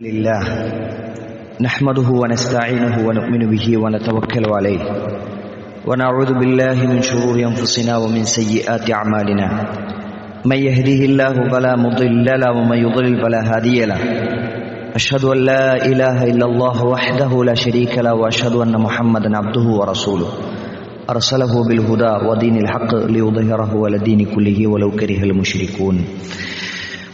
لله نحمده ونستعينه ونؤمن به ونتوكل عليه ونعوذ بالله من شرور أنفسنا ومن سيئات أعمالنا من يهده الله فلا مضل له ومن يضلل فلا هادي له أشهد أن لا إله إلا الله وحده لا شريك له وأشهد أن محمدا عبده ورسوله أرسله بالهدى ودين الحق ليظهره على الدين كله ولو كره المشركون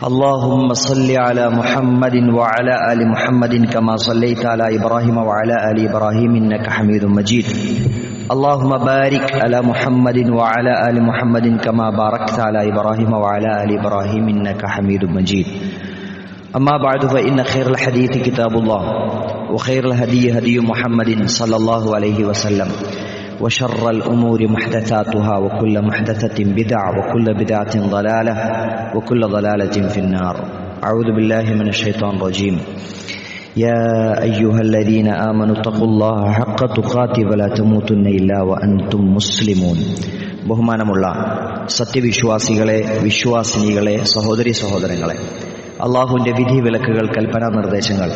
اللهم صل على محمد وعلى آل محمد كما صليت على إبراهيم وعلى آل إبراهيم إنك حميد مجيد اللهم بارك على محمد وعلى آل محمد كما باركت على إبراهيم وعلى آل إبراهيم إنك حميد مجيد أما بعد فإن خير الحديث كتاب الله وخير الهدي هدي محمد صلى الله عليه وسلم وشر الأمور محدثاتها وكل محدثة بدعة وكل بدعة ضلالة وكل ضلالة في النار أعوذ بالله من الشيطان الرجيم يا أيها الذين آمنوا اتقوا الله حق تقاته ولا تموتن إلا وأنتم مسلمون ബഹുമാനമുള്ള സത്യവിശ്വാസികളെ വിശ്വാസിനികളെ സഹോദരി സഹോദരങ്ങളെ അള്ളാഹുവിൻ്റെ വിധി വിലക്കുകൾ കൽപ്പനാ നിർദ്ദേശങ്ങൾ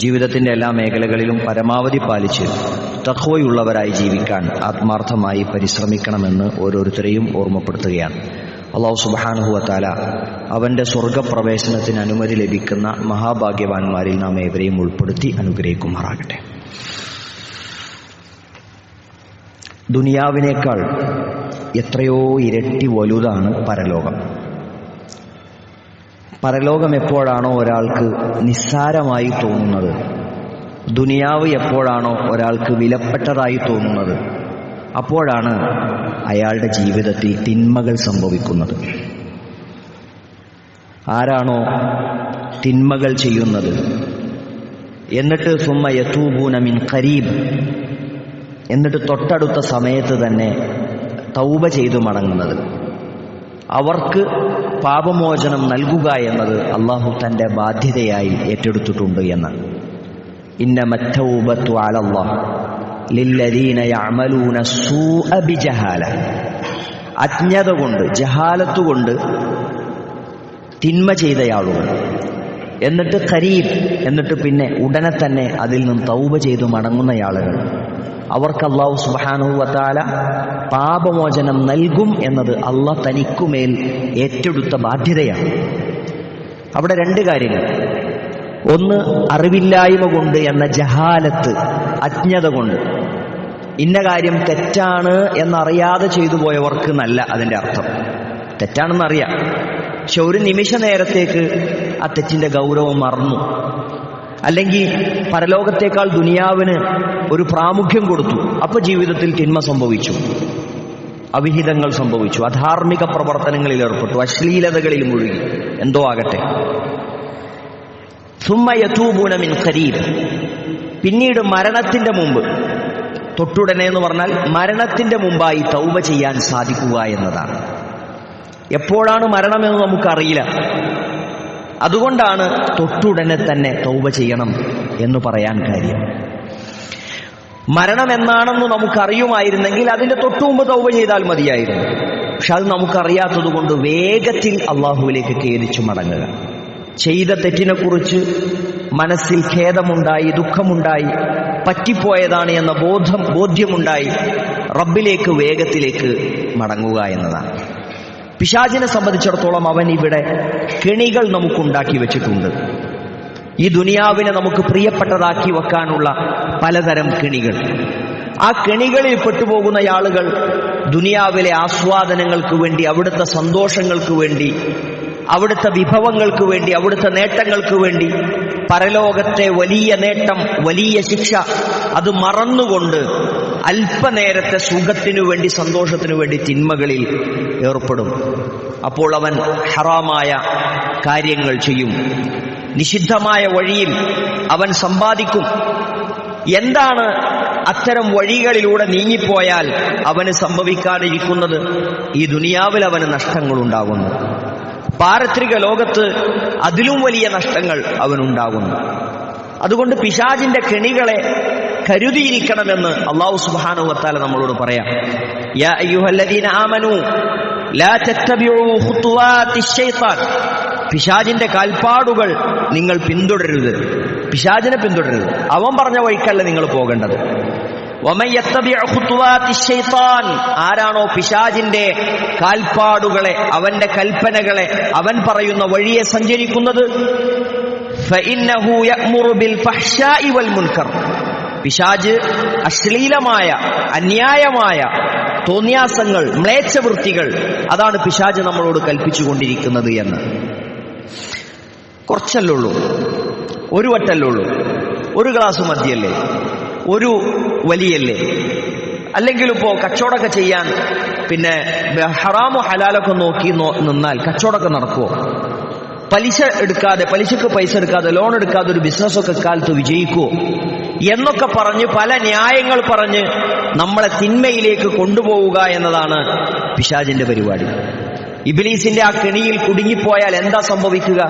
ജീവിതത്തിൻ്റെ എല്ലാ മേഖലകളിലും പരമാവധി പാലിച്ച് തഖ്വയുള്ളവരായി ജീവിക്കാൻ ആത്മാർത്ഥമായി പരിശ്രമിക്കണമെന്ന് ഓരോരുത്തരെയും ഓർമ്മപ്പെടുത്തുകയാണ്. അല്ലാഹു സുബ്ഹാനഹു വ തആല അവൻ്റെ സ്വർഗപ്രവേശനത്തിന് അനുമതി ലഭിക്കുന്ന മഹാഭാഗ്യവാന്മാരിൽ നാം ഏവരെയും ഉൾപ്പെടുത്തി അനുഗ്രഹിക്കുമാറാകട്ടെ. ദുനിയാവിനേക്കാൾ എത്രയോ ഇരട്ടി വലുതാണ് പരലോകം. പരലോകം എപ്പോഴാണോ ഒരാൾക്ക് നിസ്സാരമായി തോന്നുന്നത്, ദുനിയാവ് എപ്പോഴാണോ ഒരാൾക്ക് വിലപ്പെട്ടതായി തോന്നുന്നത്, അപ്പോഴാണ് അയാളുടെ ജീവിതത്തിൽ തിന്മകൾ സംഭവിക്കുന്നത്. ആരാണോ തിന്മകൾ ചെയ്യുന്നത് എന്നിട്ട് സുമ്മ യതൂബൂന മിൻ ഖരീബ്, എന്നിട്ട് തൊട്ടടുത്ത സമയത്ത് തന്നെ തൗബ ചെയ്തു മടങ്ങുന്നത്, അവർക്ക് പാപമോചനം നൽകുക എന്നത് അള്ളാഹു തൻ്റെ ബാധ്യതയായി ഏറ്റെടുത്തിട്ടുണ്ട് എന്ന്. ഇന്നമത് തൗബത്തു അലല്ലാഹ് ലില്ലദീന യഅമലൂന സൂഅ ബിജഹാല, അജ്ഞത കൊണ്ട് ജഹാലത്ത് കൊണ്ട് തിന്മ ചെയ്തയാളുകൾ, എന്നിട്ട് ഖരീബ്, എന്നിട്ട് പിന്നെ ഉടനെ തന്നെ അതിൽ നിന്ന് തൗബ ചെയ്തു മടങ്ങുന്ന ആളുകൾ, അവർക്ക് അല്ലാഹു സുബ്ഹാനഹു വ തആല പാപമോചനം നൽകും എന്നത് അല്ലാഹ് തനിക്കുമേൽ ഏറ്റെടുത്ത ബാധ്യതയാണ്. അവിടെ രണ്ട് കാര്യങ്ങൾ. ഒന്ന്, അറിവില്ലായ്മ കൊണ്ട് എന്ന ജഹാലത്ത്, അജ്ഞത കൊണ്ട് ഇന്ന കാര്യം തെറ്റാണ് എന്നറിയാതെ ചെയ്തു പോയവർക്ക് നല്ല അതിൻ്റെ അർത്ഥം. തെറ്റാണെന്നറിയാം, പക്ഷെ ഒരു നിമിഷ നേരത്തേക്ക് ആ തെറ്റിൻ്റെ ഗൗരവം മറന്നു, അല്ലെങ്കിൽ പരലോകത്തേക്കാൾ ദുനിയാവിന് ഒരു പ്രാമുഖ്യം കൊടുത്തു. അപ്പൊ ജീവിതത്തിൽ തിന്മ സംഭവിച്ചു, അവിഹിതങ്ങൾ സംഭവിച്ചു, അധാർമിക പ്രവർത്തനങ്ങളിൽ ഏർപ്പെട്ടു, അശ്ലീലതകളിൽ മുഴുകി, എന്തോ ആകട്ടെ. സുമ്മ യതൂബൂന മിൻ ഖരീബ്, പിന്നീട് മരണത്തിന്റെ മുമ്പ്, തൊട്ടുടനെ എന്ന് പറഞ്ഞാൽ മരണത്തിന്റെ മുമ്പായി തൗബ ചെയ്യാൻ സാധിക്കുക എന്നതാണ്. എപ്പോഴാണ് മരണമെന്ന് നമുക്കറിയില്ല, അതുകൊണ്ടാണ് തൊട്ടുടനെ തന്നെ തൗബ ചെയ്യണം എന്ന് പറയാൻ കാര്യം. മരണം എന്നാണെന്ന് നമുക്കറിയുമായിരുന്നെങ്കിൽ അതിന്റെ തൊട്ടുമുമ്പ് തൗബ ചെയ്താൽ മതിയായിരുന്നു. പക്ഷെ അത് നമുക്കറിയാത്തത് കൊണ്ട് വേഗത്തിൽ അള്ളാഹുവിലേക്ക് ഖേദിച്ചു മടങ്ങുക. ചെയ്ത തെറ്റിനെ കുറിച്ച് മനസ്സിൽ ഖേദമുണ്ടായി, ദുഃഖമുണ്ടായി, പറ്റിപ്പോയതാണ് എന്ന ബോധ്യമുണ്ടായി റബ്ബിലേക്ക് വേഗത്തിലേക്ക് മടങ്ങുക എന്നതാണ്. പിശാചിനെ സംബന്ധിച്ചിടത്തോളം അവൻ ഇവിടെ കെണികൾ നമുക്കുണ്ടാക്കി വെച്ചിട്ടുണ്ട്. ഈ ദുനിയാവിനെ നമുക്ക് പ്രിയപ്പെട്ടതാക്കി വെക്കാനുള്ള പലതരം കെണികൾ. ആ കെണികളിൽ പെട്ടുപോകുന്ന ആളുകൾ ദുനിയാവിലെ ആസ്വാദനങ്ങൾക്ക് വേണ്ടി, അവിടുത്തെ സന്തോഷങ്ങൾക്ക് വേണ്ടി, അവിടുത്തെ വിഭവങ്ങൾക്ക് വേണ്ടി, അവിടുത്തെ നേട്ടങ്ങൾക്ക് വേണ്ടി പരലോകത്തെ വലിയ നേട്ടം, വലിയ ശിക്ഷ അത് മറന്നുകൊണ്ട് അല്പനേരത്തെ സുഖത്തിനു വേണ്ടി, സന്തോഷത്തിനു വേണ്ടി തിന്മകളിൽ ഏർപ്പെടും. അപ്പോൾ അവൻ ഹറാമായ കാര്യങ്ങൾ ചെയ്യും, നിഷിദ്ധമായ വഴിയിൽ അവൻ സമ്പാദിക്കും. എന്താണ് അത്തരം വഴികളിലൂടെ നീങ്ങിപ്പോയാൽ അവന് സംഭവിക്കാതിരിക്കുന്നത്? ഈ ദുനിയാവിൽ അവന് നഷ്ടങ്ങൾ ഉണ്ടാകുന്നു, പാരത്രിക ലോകത്ത് അതിലും വലിയ നഷ്ടങ്ങൾ അവനുണ്ടാകുന്നു. അതുകൊണ്ട് പിശാചിന്റെ കെണികളെ കരുതിയിരിക്കണമെന്ന് അല്ലാഹു സുബ്ഹാനഹു വ തആല നമ്മളോട് പറയാം. യാ അയ്യുഹല്ലദീന ആമനൂ ലാ തത്തബിഉ ഖുതുവാതിശ് ശൈത്താൻ, പിശാചിന്റെ കാൽപ്പാടുകൾ നിങ്ങൾ പിന്തുടരരുത്, പിശാചിനെ പിന്തുടരരുത്. അവൻ പറഞ്ഞ വഴിക്കല്ല നിങ്ങൾ പോകേണ്ടത്. വമൻ യത്തബിഉ ഖുതുവാതി ശൈത്താൻ, ആരാണോ പിശാചിന്റെ കാൽപ്പാടുകളെ, അവന്റെ കൽപ്പനകളെ, അവൻ പറയുന്ന വഴിയെ സഞ്ചരിക്കുന്നത്, ഫഇന്നഹു യഅ്മുറു ബിൽ ഫഹ്ശാഇ വൽ മുൻകർ, പിശാച് അശ്ലീലമായ അന്യായമായ തോന്യാസങ്ങൾ, മ്ലേച്ഛവൃത്തികൾ, അതാണ് പിശാച് നമ്മളോട് കൽപ്പിച്ചുകൊണ്ടിരിക്കുന്നത് എന്ന്. കുറച്ചല്ലേ ഉള്ളൂ, ഒരു വട്ടല്ലേ ഉള്ളൂ, ഒരു ഗ്ലാസ് മദ്യല്ലേ, ഒരു വലിയല്ലേ, അല്ലെങ്കിൽ ഇപ്പോ കച്ചവടമൊക്കെ ചെയ്യാൻ പിന്നെ ഹറാമോ ഹലാലൊക്കെ നോക്കി നിന്നാൽ കച്ചവടമൊക്കെ നടക്കുമോ? പലിശക്ക് പൈസ എടുക്കാതെ, ലോൺ എടുക്കാതെ ഒരു ബിസിനസ്സൊക്കെ കാലത്ത് വിജയിക്കുമോ എന്നൊക്കെ പറഞ്ഞ് പല ന്യായങ്ങൾ പറഞ്ഞ് നമ്മളെ തിന്മയിലേക്ക് കൊണ്ടുപോവുക എന്നതാണ് പിശാചിന്റെ പരിപാടി. ഇബ്ലീസിന്റെ ആ കെണിയിൽ കുടുങ്ങിപ്പോയാൽ എന്താ സംഭവിക്കുക?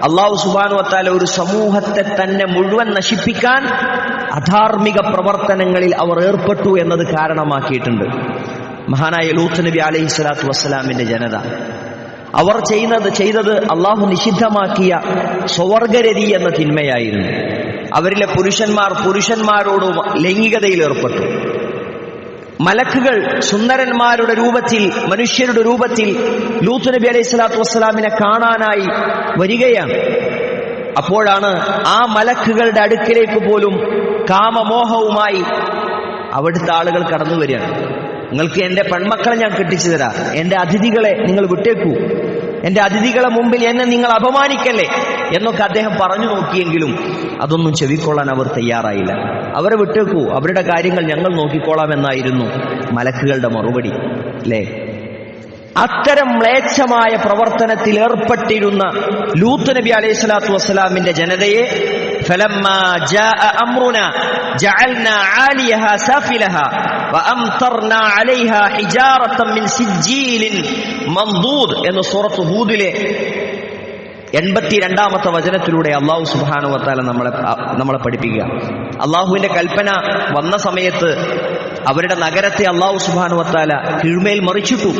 അല്ലാഹു സുബ്ഹാനഹു വ തആല ഒരു സമൂഹത്തെ തന്നെ മുഴുവൻ നശിപ്പിക്കാൻ അധാർമിക പ്രവർത്തനങ്ങളിൽ അവർ ഏർപ്പെട്ടു എന്നത് കാരണമാക്കിയിട്ടുണ്ട്. മഹാനായ ലൂത്ത് നബി അലൈഹി സ്വലാത്തു വസ്സലാമിന്റെ ജനത, അവർ ചെയ്തത് അള്ളാഹു നിഷിദ്ധമാക്കിയ സ്വവർഗരതി എന്ന തിന്മയായിരുന്നു. അവരിലെ പുരുഷന്മാരോട് ലൈംഗികതയിൽ ഏർപ്പെട്ടു. മലക്കുകൾ സുന്ദരന്മാരുടെ രൂപത്തിൽ, മനുഷ്യരുടെ രൂപത്തിൽ ലൂത്ത് നബി അലൈഹി സ്വലാത്തു വസ്സലാമിനെ കാണാനായി വരികയാണ്. അപ്പോഴാണ് ആ മലക്കുകളുടെ അടുക്കിലേക്ക് പോലും കാമമോഹവുമായി അവിടുത്തെ ആളുകൾ കടന്നു വരികയാണ്. നിങ്ങൾക്ക് എന്റെ പെൺമക്കളെ ഞാൻ കെട്ടിച്ചു തരാം, എന്റെ അതിഥികളെ നിങ്ങൾ വിട്ടേക്കൂ, എന്റെ അതിഥികളെ മുമ്പിൽ എന്നെ നിങ്ങൾ അപമാനിക്കല്ലേ എന്നൊക്കെ അദ്ദേഹം പറഞ്ഞു നോക്കിയെങ്കിലും അതൊന്നും ചെവിക്കൊള്ളാൻ അവർ തയ്യാറായില്ല. അവരെ വിട്ടേക്കൂ, അവരുടെ കാര്യങ്ങൾ ഞങ്ങൾ നോക്കിക്കോളാം എന്നായിരുന്നു മലക്കുകളുടെ മറുപടി. അല്ലേ? അത്തരം മ്ലേച്ഛമായ പ്രവർത്തനത്തിൽ ഏർപ്പെട്ടിരുന്ന ലൂത്ത് നബി അലൈഹി സ്വലാത്തു വസ്സലാമിന്റെ ജനതയെ ഫലമ്മാ ജാഅ അംറുനാ ജഅൽനാ ആലിയഹാ സാഫിലഹാ വഅംതർനാ അലൈഹാ ഹിജാറതൻ മിൻ സിജ്ജീലിൻ മൻദൂദ് എന്ന സൂറത്ത് ഹൂദിലെ 82-ാമത്തെ വചനത്തിലൂടെ അല്ലാഹു സുബ്ഹാനഹു വ തആല നമ്മളെ പഠിപ്പിക്കുക. അല്ലാഹുവിന്റെ കൽപ്പന വന്ന സമയത്ത് അവരുടെ നഗരത്തെ അല്ലാഹു സുബ്ഹാനഹു വ തആല കീഴ്മേൽ മറിച്ചിട്ടു.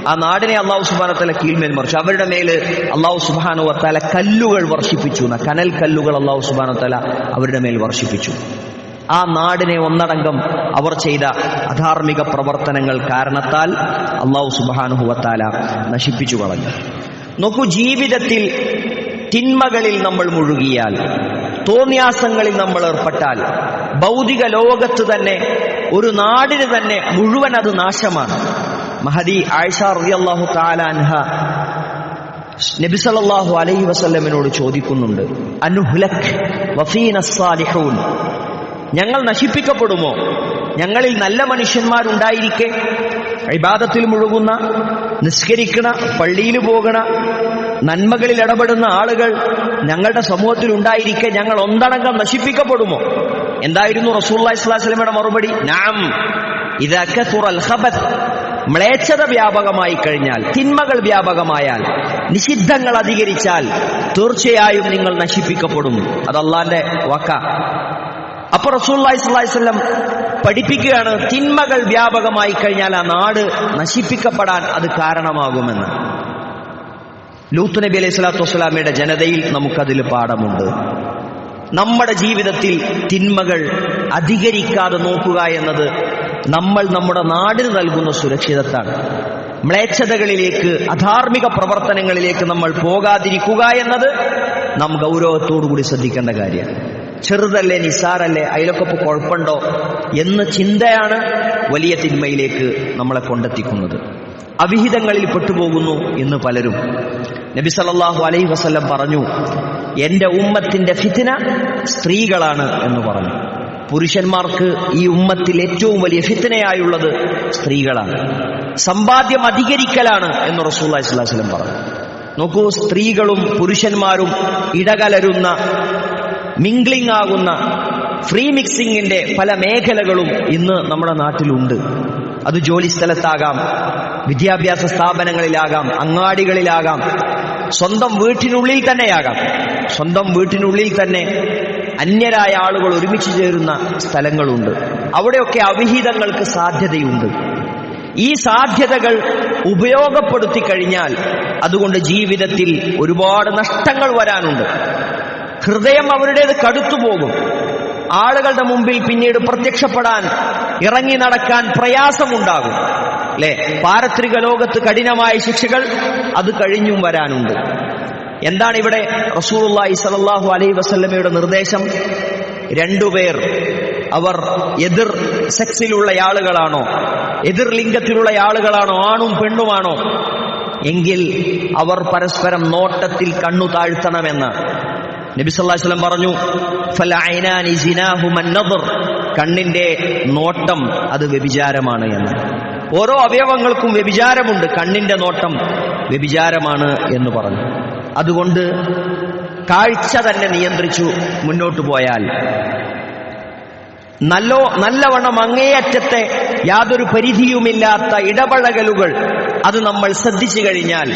ആ നാടിനെ അല്ലാഹു സുബ്ഹാനഹു വ തആല കീഴ്മേൽ മറിച്ചു. അവരുടെ മേല് അല്ലാഹു സുബ്ഹാനഹു വ തആല കല്ലുകൾ വർഷിപ്പിച്ചു, കനൽ കല്ലുകൾ അല്ലാഹു സുബ്ഹാനഹു വ തആല അവരുടെ മേൽ വർഷിപ്പിച്ചു. ആ നാടിനെ ഒന്നടങ്കം അവർ ചെയ്ത അധാർമിക പ്രവർത്തനങ്ങൾ കാരണത്താൽ അല്ലാഹു സുബ്ഹാനഹു വ തആല നശിപ്പിച്ചു കളഞ്ഞു. നോക്കൂ, ജീവിതത്തിൽ തിന്മകളിൽ നമ്മൾ മുഴുകിയാൽ, തോന്യാസങ്ങളിൽ നമ്മൾ ഏർപ്പെട്ടാൽ, ഭൗതിക ലോകത്ത് തന്നെ ഒരു നാടിന് തന്നെ മുഴുവൻ അത് നാശമാണ്. മഹദി ആയിഷ റളിയല്ലാഹു തആല അൻഹ നബി സല്ലല്ലാഹു അലൈഹി വസല്ലമിനോട് ചോദിക്കുന്നുണ്ട്, അനുഹ്ലക് വഫീന സ്സാലിഹൂൻ, ഞങ്ങൾ നശിപ്പിക്കപ്പെടുമോ? ഞങ്ങളിൽ നല്ല മനുഷ്യന്മാരുണ്ടായിരിക്കെ, ഇബാദത്തിൽ മുഴുകുന്ന, നിസ്കരിക്കണ, പള്ളിയിൽ പോകണ, നന്മകളിൽ ഇടപെടുന്ന ആളുകൾ ഞങ്ങളുടെ സമൂഹത്തിൽ ഉണ്ടായിരിക്കെ ഞങ്ങൾ ഒന്നടങ്കം നശിപ്പിക്കപ്പെടുമോ? എന്തായിരുന്നു റസൂലുള്ളാഹി സ്വല്ലല്ലാഹു അലൈഹി വസല്ലമയുടെ മറുപടി? നഅം ഇദാ കസുറൽ ഖബത്, മ്ലേച്ഛത വ്യാപകമായി കഴിഞ്ഞാൽ, തിന്മകൾ വ്യാപകമായാൽ, നിഷിദ്ധങ്ങൾ അധികരിച്ചാൽ തീർച്ചയായും നിങ്ങൾ നശിപ്പിക്കപ്പെടും. അത് അല്ലാഹുവിന്റെ വാക്ക. അപ്പൊ റസൂലുള്ളാഹി സ്വല്ലല്ലാഹു അലൈഹി വസല്ലം പഠിപ്പിക്കുകയാണ്, തിന്മകൾ വ്യാപകമായി കഴിഞ്ഞാൽ ആ നാട് നശിപ്പിക്കപ്പെടാൻ അത് കാരണമാകുമെന്ന്. ലൂത്ത് നബി അലൈഹി സ്വലാത്തു വസ്സലാമയുടെ ജനതയിൽ നമുക്കതിൽ പാഠമുണ്ട്. നമ്മുടെ ജീവിതത്തിൽ തിന്മകൾ അധികരിക്കാതെ നോക്കുക എന്നത് നമ്മൾ നമ്മുടെ നാടിന് നൽകുന്ന സുരക്ഷിതത്താണ്. മ്ലേച്ഛതകളിലേക്ക്, അധാർമിക പ്രവർത്തനങ്ങളിലേക്ക് നമ്മൾ പോകാതിരിക്കുക എന്നത് നാം ഗൗരവത്തോടുകൂടി ശ്രദ്ധിക്കേണ്ട കാര്യമാണ്. ചെറുതല്ലേ, നിസാരല്ലേ, അതിലൊക്കെ ഇപ്പോൾ കുഴപ്പമുണ്ടോ എന്ന ചിന്തയാണ് വലിയ തിന്മയിലേക്ക് നമ്മളെ കൊണ്ടെത്തിക്കുന്നത്. അവിഹിതങ്ങളിൽ പെട്ടുപോകുന്നു ഇന്ന് പലരും. നബി സല്ലല്ലാഹു അലൈഹി വസല്ലം പറഞ്ഞു, എന്റെ ഉമ്മത്തിന്റെ ഫിത്ന സ്ത്രീകളാണ് എന്ന് പറഞ്ഞു. പുരുഷന്മാർക്ക് ഈ ഉമ്മത്തിൽ ഏറ്റവും വലിയ ഫിത്നയായുള്ളത് സ്ത്രീകളാണ്. സമ്പാദ്യം അധികരിക്കലാണ് എന്ന് റസൂലുള്ളാഹി സ്വല്ലല്ലാഹു അലൈഹി വസല്ലം പറഞ്ഞു. നോക്കൂ, സ്ത്രീകളും പുരുഷന്മാരും ഇടകലരുന്ന, മിംഗ്ലിംഗ് ആകുന്ന, ഫ്രീ മിക്സിങ്ങിന്റെ പല മേഖലകളും ഇന്ന് നമ്മുടെ നാട്ടിലുണ്ട്. അത് ജോലി സ്ഥലത്താകാം, വിദ്യാഭ്യാസ സ്ഥാപനങ്ങളിലാകാം, അങ്ങാടികളിലാകാം, സ്വന്തം വീട്ടിനുള്ളിൽ തന്നെയാകാം. സ്വന്തം വീട്ടിനുള്ളിൽ തന്നെ അന്യരായ ആളുകൾ ഒരുമിച്ച് ചേരുന്ന സ്ഥലങ്ങളുണ്ട്. അവിടെയൊക്കെ അവിഹിതങ്ങൾക്ക് സാധ്യതയുണ്ട്. ഈ സാധ്യതകൾ ഉപയോഗപ്പെടുത്തി കഴിഞ്ഞാൽ അതുകൊണ്ട് ജീവിതത്തിൽ ഒരുപാട് നഷ്ടങ്ങൾ വരാനുണ്ട്. ഹൃദയം അവരുടേത് കടുത്തുപോകും. ആളുകളുടെ മുമ്പിൽ പിന്നീട് പ്രത്യക്ഷപ്പെടാൻ, ഇറങ്ങി നടക്കാൻ പ്രയാസമുണ്ടാകും. അല്ലെ? പാരത്രിക ലോകത്ത് കഠിനമായ ശിക്ഷകൾ അത് കഴിഞ്ഞും വരാനുണ്ട്. എന്താണ് ഇവിടെ റസൂലുള്ളാഹി സ്വല്ലല്ലാഹു അലൈഹി വസല്ലമയുടെ നിർദ്ദേശം? രണ്ടുപേർ അവർ എതിർ സെക്സിലുള്ള ആളുകളാണോ, എതിർ ലിംഗത്തിലുള്ള ആളുകളാണോ, ആണും പെണ്ണുമാണോ, എങ്കിൽ അവർ പരസ്പരം നോട്ടത്തിൽ കണ്ണു താഴ്ത്തണമെന്ന് നബി സല്ലല്ലാഹു അലൈഹി വസല്ലം പറഞ്ഞു. ഫലഅൈനാനി സിനാഹുമ അൻ-നദർ, കണ്ണിന്റെ നോട്ടം അത് വ്യഭിചാരമാണ് എന്ന്. ഓരോ അവയവങ്ങൾക്കും വ്യഭിചാരമുണ്ട്, കണ്ണിന്റെ നോട്ടം വ്യഭിചാരമാണ് എന്ന് പറഞ്ഞു. അതുകൊണ്ട് കാഴ്ച തന്നെ നിയന്ത്രിച്ചു മുന്നോട്ടു പോയാൽ, നല്ലവണ്ണം അങ്ങേയറ്റത്തെ യാതൊരു പരിധിയുമില്ലാത്ത ഇടപഴകലുകൾ അത് നമ്മൾ ശ്രദ്ധിച്ചു കഴിഞ്ഞാൽ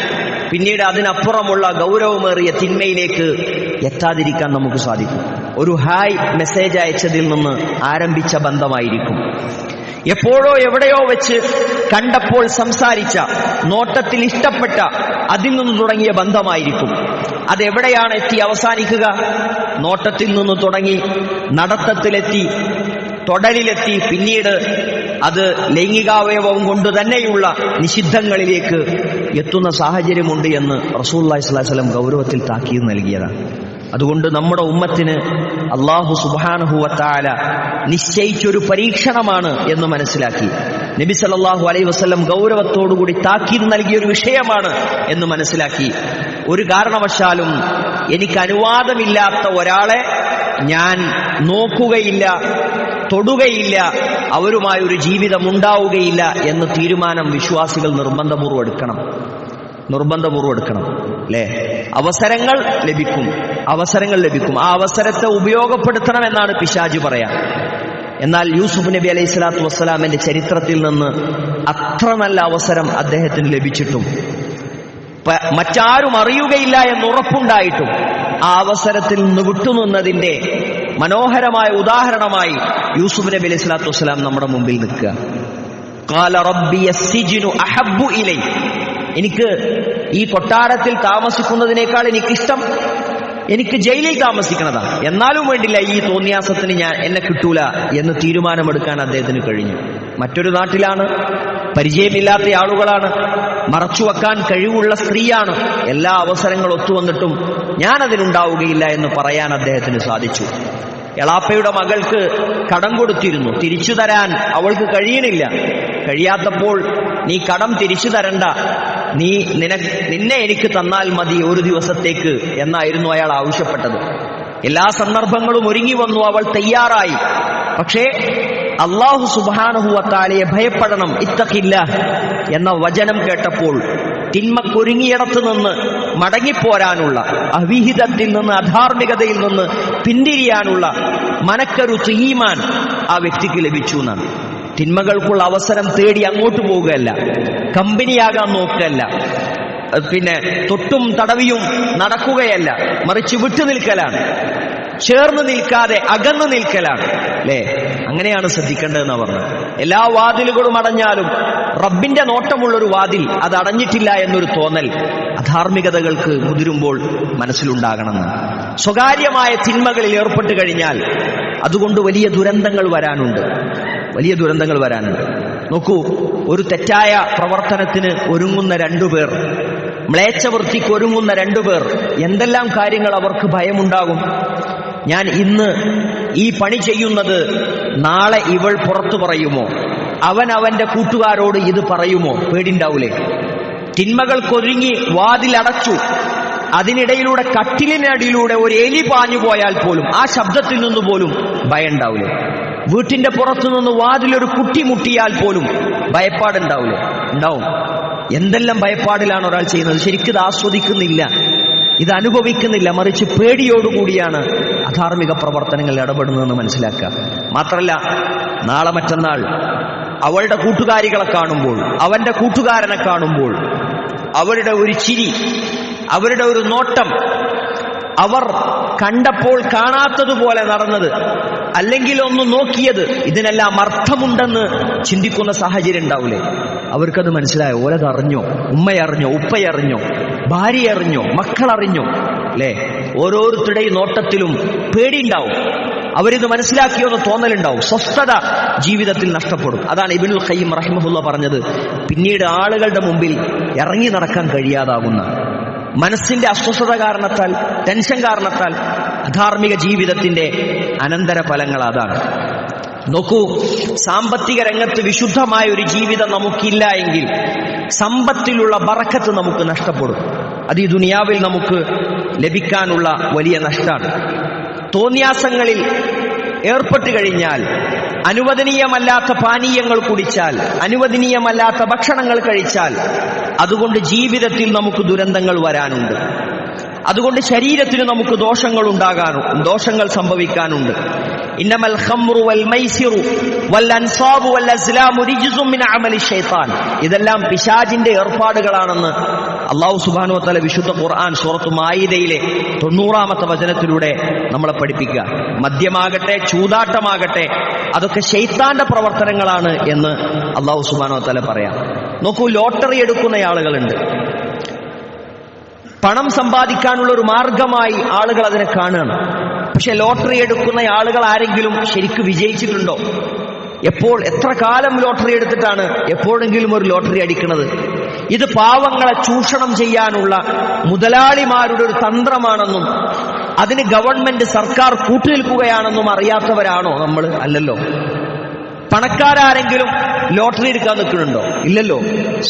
പിന്നീട് അതിനപ്പുറമുള്ള ഗൗരവമേറിയ തിന്മയിലേക്ക് എത്താതിരിക്കാൻ നമുക്ക് സാധിക്കും. ഒരു ഹായ് മെസ്സേജ് അയച്ചതിൽ നിന്ന് ആരംഭിച്ച ബന്ധമായിരിക്കും. എപ്പോഴോ എവിടെയോ വെച്ച് കണ്ടപ്പോൾ സംസാരിച്ച, നോട്ടത്തിൽ ഇഷ്ടപ്പെട്ട, അതിൽ നിന്ന് തുടങ്ങിയ ബന്ധമായിരിക്കും. അതെവിടെയാണ് എത്തി അവസാനിക്കുക? നോട്ടത്തിൽ നിന്ന് തുടങ്ങി നടത്തത്തിലെത്തി, തൊടലിലെത്തി, പിന്നീട് അത് ലൈംഗികാവയവം കൊണ്ട് തന്നെയുള്ള നിഷിദ്ധങ്ങളിലേക്ക് എത്തുന്ന സാഹചര്യമുണ്ട് എന്ന് റസൂലുള്ളാഹി സ്വല്ലല്ലാഹു അലൈഹി വസല്ലം ഗൗരവത്തിൽ താക്കീത് നൽകിയതാണ്. അതുകൊണ്ട് നമ്മുടെ ഉമ്മത്തിന് അല്ലാഹു സുബ്ഹാനഹു വ തആല നിശ്ചയിച്ചൊരു പരീക്ഷണമാണ് എന്ന് മനസ്സിലാക്കി, നബി സല്ലല്ലാഹു അലൈഹി വസല്ലം ഗൗരവത്തോടുകൂടി താക്കീത് നൽകിയൊരു വിഷയമാണ് എന്ന് മനസ്സിലാക്കി, ഒരു കാരണവശാലും എനിക്ക് അനുവാദമില്ലാത്ത ഒരാളെ ഞാൻ നോക്കുകയില്ല, തൊടുകയില്ല, അവരുമായൊരു ജീവിതം ഉണ്ടാവുകയില്ല എന്ന തീരുമാനം വിശ്വാസികൾ നിർബന്ധപൂർവ്വം എടുക്കണം. അല്ലേ? അവസരങ്ങൾ ലഭിക്കും. ആ അവസരത്തെ ഉപയോഗപ്പെടുത്തണം എന്നാണ് പിശാച് പറയാം. എന്നാൽ യൂസുഫ് നബി അലൈഹി സ്വലാത്തു വസ്സലാമിന്റെ ചരിത്രത്തിൽ നിന്ന് അത്ര നല്ല അവസരം അദ്ദേഹത്തിന് ലഭിച്ചിട്ടും മറ്റാരും അറിയുകയില്ല എന്ന് ഉറപ്പുണ്ടായിട്ടും ആ അവസരത്തിൽ നിന്ന് വിട്ടുനിന്നതിന്റെ മനോഹരമായ ഉദാഹരണമായി യൂസുഫ് നബി അലൈഹി സ്വലാത്തു വസ്സലാം നമ്മുടെ മുമ്പിൽ നിൽക്കുക. ഖാല റബ്ബി യസ്സിജ്നു അഹബ്ബു ഇലൈ, എനിക്ക് ഈ കൊട്ടാരത്തിൽ താമസിക്കുന്നതിനേക്കാൾ എനിക്കിഷ്ടം എനിക്ക് ജയിലിൽ താമസിക്കണതാണ്. എന്നാലും വേണ്ടില്ല ഈ തോന്നിയാസത്തിന് എന്നെ കിട്ടൂല എന്ന് തീരുമാനമെടുക്കാൻ അദ്ദേഹത്തിന് കഴിഞ്ഞു. മറ്റൊരു നാട്ടിലാണ്, പരിചയമില്ലാത്ത ആളുകളാണ്, മറച്ചുവെക്കാൻ കഴിവുള്ള സ്ത്രീയാണ്. എല്ലാ അവസരങ്ങൾ ഒത്തുവന്നിട്ടും ഞാൻ അതിനുണ്ടാവുകയില്ല എന്ന് പറയാൻ അദ്ദേഹത്തിന് സാധിച്ചു. എളാപ്പയുടെ മകൾക്ക് കടം കൊടുത്തിരുന്നു, തിരിച്ചു തരാൻ അവൾക്ക് കഴിയാത്തപ്പോൾ നീ കടം തിരിച്ചു തരണ്ട, നിന്നെ എനിക്ക് തന്നാൽ മതി ഒരു ദിവസത്തേക്ക് എന്നായിരുന്നു അയാൾ ആവശ്യപ്പെട്ടത്. എല്ലാ സന്ദർഭങ്ങളും ഒരുങ്ങി വന്നു, അവൾ തയ്യാറായി. പക്ഷേ അല്ലാഹു സുബ്ഹാനഹു വ തആലയെ ഭയപ്പെടണം, ഇത്തഖില്ലാഹ് എന്ന വചനം കേട്ടപ്പോൾ തിന്മക്കൊരുങ്ങിയിടത്ത് നിന്ന് മടങ്ങിപ്പോരാനുള്ള, അവിഹിതത്തിൽ നിന്ന്, അധാർമികതയിൽ നിന്ന് പിന്തിരിയാനുള്ള മനക്കരുത്ത്, ഈമാൻ ആ വ്യക്തിക്ക് ലഭിച്ചു എന്നാണ്. തിന്മകൾക്കുള്ള അവസരം തേടി അങ്ങോട്ട് പോവുകയല്ല, കമ്പനിയാകാൻ നോക്കുകയല്ല, പിന്നെ തൊട്ടും തടവിയും നടക്കുകയല്ല, മറിച്ച് വിട്ടുനിൽക്കലാണ്, ചേർന്ന് നിൽക്കാതെ അകന്നു നിൽക്കലാണ്. അല്ലേ? അങ്ങനെയാണ് ശ്രദ്ധിക്കേണ്ടതെന്ന് പറഞ്ഞത്. എല്ലാ വാതിലുകളും അടഞ്ഞാലും റബ്ബിന്റെ നോട്ടമുള്ളൊരു വാതിൽ അത് അടഞ്ഞിട്ടില്ല എന്നൊരു തോന്നൽ അധാർമികതകൾക്ക് മുതിരുമ്പോൾ മനസ്സിലുണ്ടാകണമെന്ന്. സ്വകാര്യമായ തിന്മകളിൽ ഏർപ്പെട്ട് കഴിഞ്ഞാൽ അതുകൊണ്ട് വലിയ ദുരന്തങ്ങൾ വരാനുണ്ട്. നോക്കൂ, ഒരു തെറ്റായ പ്രവർത്തനത്തിന് ഒരുങ്ങുന്ന രണ്ടുപേർ, മ്ലേച്ഛവൃത്തിക്ക് ഒരുങ്ങുന്ന രണ്ടുപേർ, എന്തെല്ലാം കാര്യങ്ങൾ അവർക്ക് ഭയമുണ്ടാകും. ഞാൻ ഇന്ന് ഈ പണി ചെയ്യുന്നത് നാളെ ഇവൾ പുറത്തു പറയുമോ, അവൻ അവന്റെ കൂട്ടുകാരോട് ഇത് പറയുമോ? പേടിണ്ടാവൂലേ? തിന്മകൾക്കൊരുങ്ങി വാതിലടച്ചു, അതിനിടയിലൂടെ കട്ടിലിനടിയിലൂടെ ഒരു എലി പാഞ്ഞു പോയാൽ പോലും ആ ശബ്ദത്തിൽ നിന്ന് പോലും ഭയം ഉണ്ടാവൂലേ? വീട്ടിന്റെ പുറത്തുനിന്ന് വാതിലൊരു കുട്ടി മുട്ടിയാൽ പോലും ഭയപ്പാടുണ്ടാവൂലേ? ഉണ്ടാവും. എന്തെല്ലാം ഭയപ്പാടിലാണ് ഒരാൾ ചെയ്യുന്നത്. ശരിക്കും ഇത് ആസ്വദിക്കുന്നില്ല, ഇത് അനുഭവിക്കുന്നില്ല, മറിച്ച് പേടിയോടുകൂടിയാണ് അധാർമിക പ്രവർത്തനങ്ങൾ ഇടപെടുന്നതെന്ന് മനസ്സിലാക്കുക. മാത്രമല്ല, നാളെ മറ്റന്നാൾ അവളുടെ കൂട്ടുകാരികളെ കാണുമ്പോൾ, അവന്റെ കൂട്ടുകാരനെ കാണുമ്പോൾ അവരുടെ ഒരു ചിരി, അവരുടെ ഒരു നോട്ടം, അവർ കണ്ടപ്പോൾ കാണാത്തതുപോലെ നടന്നത്, അല്ലെങ്കിൽ ഒന്ന് നോക്കിയത്, ഇതിനെല്ലാം അർത്ഥമുണ്ടെന്ന് ചിന്തിക്കുന്ന സാഹചര്യം ഉണ്ടാവില്ലേ? അവർക്കത് മനസ്സിലായോ? ഓലതറിഞ്ഞോ? ഉമ്മയറിഞ്ഞോ? ഉപ്പയറിഞ്ഞോ? ഭാര്യയറിഞ്ഞോ? മക്കളറിഞ്ഞോ? അല്ലേ? ഓരോരുത്തരുടെയും നോട്ടത്തിലും പേടിയുണ്ടാവും. അവരിത് മനസ്സിലാക്കിയോന്ന് തോന്നലുണ്ടാവും. സ്വസ്ഥത ജീവിതത്തിൽ നഷ്ടപ്പെടും. അതാണ് ഇബ്നുൽ ഖയ്യിം റഹിമഹുല്ലാഹ് പറഞ്ഞത്, പിന്നീട് ആളുകളുടെ മുമ്പിൽ ഇറങ്ങി നടക്കാൻ കഴിയാതാകുന്ന, മനസ്സിന്റെ അസ്വസ്ഥത കാരണത്താൽ, ടെൻഷൻ കാരണത്താൽ അധാർമിക ജീവിതത്തിന്റെ അനന്തര ഫലങ്ങൾ അതാണ്. നോക്കൂ, സാമ്പത്തിക രംഗത്ത് വിശുദ്ധമായ ഒരു ജീവിതം നമുക്കില്ല എങ്കിൽ സമ്പത്തിലുള്ള ബറക്കത്ത് നമുക്ക് നഷ്ടപ്പെടും. അത് ഈ ദുനിയാവിൽ നമുക്ക് ലഭിക്കാനുള്ള വലിയ നഷ്ടമാണ്. തോന്നിയാസങ്ങളിൽ ഏർപ്പെട്ടു കഴിഞ്ഞാൽ, അനുവദനീയമല്ലാത്ത പാനീയങ്ങൾ കുടിച്ചാൽ, അനുവദനീയമല്ലാത്ത ഭക്ഷണങ്ങൾ കഴിച്ചാൽ, അതുകൊണ്ട് ജീവിതത്തിൽ നമുക്ക് ദുരന്തങ്ങൾ വരാനുണ്ട്. അതുകൊണ്ട് ശരീരത്തിന് നമുക്ക് ദോഷങ്ങൾ സംഭവിക്കാനുണ്ട്. ഇന്നമൽ ഖംറു വൽ മൈസിറു വൽ അൻസാബു വൽ അസ്ലാമു റിജ്സും മിൻ അമലി ശൈത്താൻ. ഇതെല്ലാം പിശാചിന്റെ ഏർപ്പാടുകളാണെന്ന് അല്ലാഹു സുബ്ഹാനഹു വ തആല വിശുദ്ധ ഖുർആൻ സൂറത്ത് മാഇദയിലെ 90-ാമത്തെ വചനത്തിലൂടെ നമ്മളെ പഠിപ്പിക്കുക. മദ്യമാകട്ടെ, ചൂതാട്ടമാകട്ടെ, അതൊക്കെ ശൈത്താന്റെ പ്രവർത്തനങ്ങളാണ് എന്ന് അല്ലാഹു സുബ്ഹാനഹു വ തആല പറയാം. നോക്കൂ, ലോട്ടറി എടുക്കുന്ന ആളുകളുണ്ട്. പണം സമ്പാദിക്കാനുള്ള ഒരു മാർഗമായി ആളുകൾ അതിനെ കാണുകയാണ്. പക്ഷെ ലോട്ടറി എടുക്കുന്ന ആളുകൾ ആരെങ്കിലും ശരിക്കും വിജയിച്ചിട്ടുണ്ടോ? എത്ര കാലം ലോട്ടറി എടുത്തിട്ടാണ് എപ്പോഴെങ്കിലും ഒരു ലോട്ടറി അടിക്കുന്നത്? ഇത് പാവങ്ങളെ ചൂഷണം ചെയ്യാനുള്ള മുതലാളിമാരുടെ ഒരു തന്ത്രമാണെന്നും അതിന് ഗവൺമെന്റ്, സർക്കാർ കൂട്ടുനിൽക്കുകയാണെന്നും അറിയാത്തവരാണോ നമ്മൾ? അല്ലല്ലോ. പണക്കാരെങ്കിലും ലോട്ടറി എടുക്കാൻ നിൽക്കുന്നുണ്ടോ? ഇല്ലല്ലോ.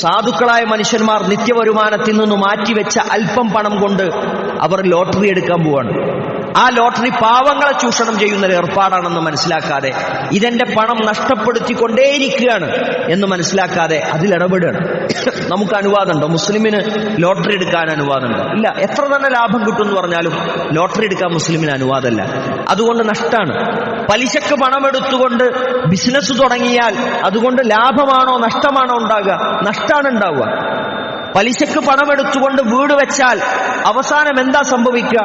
സാധുക്കളായ മനുഷ്യന്മാർ നിത്യവരുമാനത്തിൽ നിന്ന് മാറ്റിവെച്ച അല്പം പണം കൊണ്ട് അവർ ലോട്ടറി എടുക്കാൻ പോവാണ്. ആ ലോട്ടറി പാവങ്ങളെ ചൂഷണം ചെയ്യുന്ന ഒരു ഏർപ്പാടാണെന്ന് മനസ്സിലാക്കാതെ, ഇതെന്റെ പണം നഷ്ടപ്പെടുത്തിക്കൊണ്ടേയിരിക്കുകയാണ് എന്ന് മനസ്സിലാക്കാതെ അതിലിടപെടുകയാണ്. നമുക്ക് അനുവാദമുണ്ടോ? മുസ്ലിമിന് ലോട്ടറി എടുക്കാൻ അനുവാദമുണ്ടോ? ഇല്ല. എത്ര തന്നെ ലാഭം കിട്ടുമെന്ന് പറഞ്ഞാലും ലോട്ടറി എടുക്കാൻ മുസ്ലിമിന് അനുവാദമല്ല. അതുകൊണ്ട് നഷ്ടമാണ്. പലിശക്ക് പണമെടുത്തുകൊണ്ട് ബിസിനസ് തുടങ്ങിയാൽ അതുകൊണ്ട് ലാഭമാണോ നഷ്ടമാണോ ഉണ്ടാകുക? നഷ്ടമാണ് ഉണ്ടാവുക. പലിശക്ക് പണമെടുത്തുകൊണ്ട് വീട് വെച്ചാൽ അവസാനം എന്താ സംഭവിക്കുക?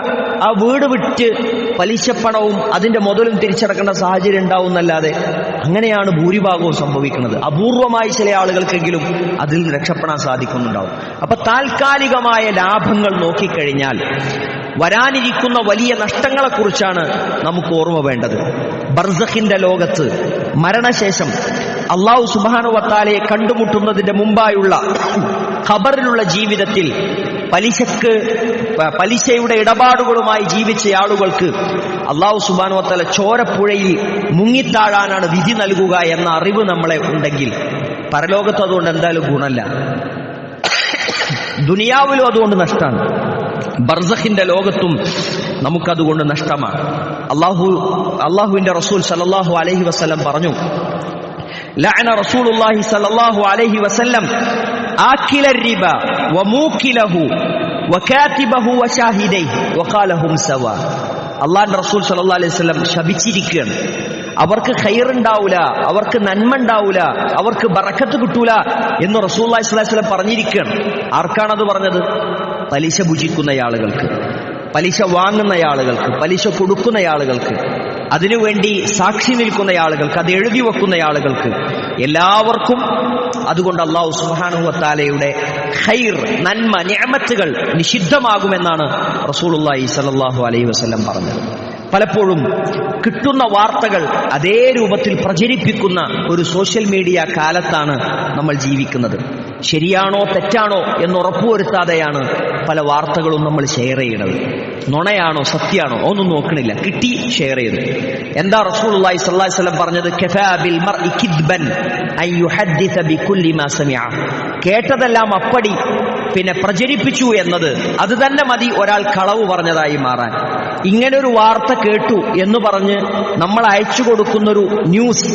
ആ വീട് വിറ്റ് പലിശപ്പണവും അതിന്റെ മുതലും തിരിച്ചടക്കേണ്ട സാഹചര്യം ഉണ്ടാവുന്നല്ലാതെ അങ്ങനെയാണ് ഭൂരിഭാഗവും സംഭവിക്കുന്നത്. അപൂർവമായി ചില ആളുകൾക്കെങ്കിലും അതിൽ രക്ഷപ്പെടാൻ സാധിക്കുന്നുണ്ടാവും. അപ്പൊ താൽക്കാലികമായ ലാഭങ്ങൾ നോക്കിക്കഴിഞ്ഞാൽ വരാനിരിക്കുന്ന വലിയ നഷ്ടങ്ങളെക്കുറിച്ചാണ് നമുക്ക് ഓർമ്മ വേണ്ടത്. ബർസഖിന്റെ ലോകത്ത് മരണശേഷം അല്ലാഹു സുബ്ഹാനഹു വ തആലയെ കണ്ടുമുട്ടുന്നതിന്റെ മുമ്പായുള്ള ഖബറിലുള്ള ജീവിതത്തിൽ പലിശയുടെ ഇടപാടുകളുമായി ജീവിച്ച ആളുകൾക്ക് അല്ലാഹു സുബ്ഹാനഹു വ തആല ചോരപ്പുഴയിൽ മുങ്ങിത്താഴാനാണ് വിധി നൽകുക എന്ന അറിവ് നമ്മളെ ഉണ്ടെങ്കിൽ പരലോകത്ത് അതുകൊണ്ട് എന്തായാലും ഗുണമല്ല. ദുനിയാവിലും അതുകൊണ്ട് നഷ്ടമാണ്. ബർസഖിന്റെ ലോകത്തും നമുക്കതുകൊണ്ട് നഷ്ടമാണ്. അല്ലാഹുവിന്റെ റസൂൽ സല്ലല്ലാഹു അലൈഹി വസല്ലം പറഞ്ഞു, ലഅന റസൂലുള്ളാഹി സല്ലല്ലാഹു അലൈഹി വസല്ലം ആകില റിബ വമൂകിലഹു വകാതിബഹു വശാഹിദൈഹി വഖാലഹും സവാ. അല്ലാഹുവിന്റെ റസൂൽ സല്ലല്ലാഹു അലൈഹി വസല്ലം ശപിച്ചിരിക്കുകയാണ്. അവർക്ക് ഖൈറുണ്ടാവൂല, അവർക്ക് നന്മ ഉണ്ടാവൂല, അവർക്ക് ബറക്കത്ത് കിട്ടൂല എന്ന് റസൂലുള്ളാഹി സ്വല്ലല്ലാഹു അലൈഹി വസല്ലം പറഞ്ഞിരിക്കുകയാണ്. ആർക്കാണത് പറഞ്ഞത്? പലിശ ഭുജിക്കുന്ന ആളുകൾക്ക്, പലിശ വാങ്ങുന്ന ആളുകൾക്ക്, പലിശ കൊടുക്കുന്ന ആളുകൾക്ക്, അതിനുവേണ്ടി സാക്ഷി നിൽക്കുന്ന ആളുകൾക്ക്, അത് എഴുതി വെക്കുന്ന ആളുകൾക്ക്, എല്ലാവർക്കും. അതുകൊണ്ട് അല്ലാഹു സുബ്ഹാനഹു വ തആലയുടെ ഖൈർ, നന്മ, നിഅമത്തുകൾ നിഷിദ്ധമാകുമെന്നാണ് റസൂലുള്ളാഹി സ്വല്ലല്ലാഹു അലൈഹി വസല്ലം പറഞ്ഞത്. പലപ്പോഴും കിട്ടുന്ന വാർത്തകൾ അതേ രൂപത്തിൽ പ്രചരിപ്പിക്കുന്ന ഒരു സോഷ്യൽ മീഡിയ കാലത്താണ് നമ്മൾ ജീവിക്കുന്നത്. ശരിയാണോ തെറ്റാണോ എന്ന് ഉറപ്പുവരുത്താതെയാണ് പല വാർത്തകളും നമ്മൾ ഷെയർ ചെയ്യുന്നത്. നുണയാണോ സത്യാണോ ഒന്നും നോക്കണില്ല, കിട്ടി ഷെയർ ചെയ്തു. എന്താ റസൂലുള്ളാഹി സ്വല്ലല്ലാഹു അലൈഹി വസല്ലം പറഞ്ഞത്? കഫാ ബിൽ മർഇ കിദ്ബൻ അൻ യുഹദ്ദിസ ബികുല്ലി മാ സമിഅ. കേട്ടതെല്ലാം അപ്പടി പ്രചരിപ്പിച്ചു എന്നത് അത് തന്നെ മതി ഒരാൾ കളവ് പറഞ്ഞതായി മാറാൻ. ഇങ്ങനൊരു വാർത്ത കേട്ടു എന്ന് പറഞ്ഞ് നമ്മൾ അയച്ചു കൊടുക്കുന്നൊരു ന്യൂസ്,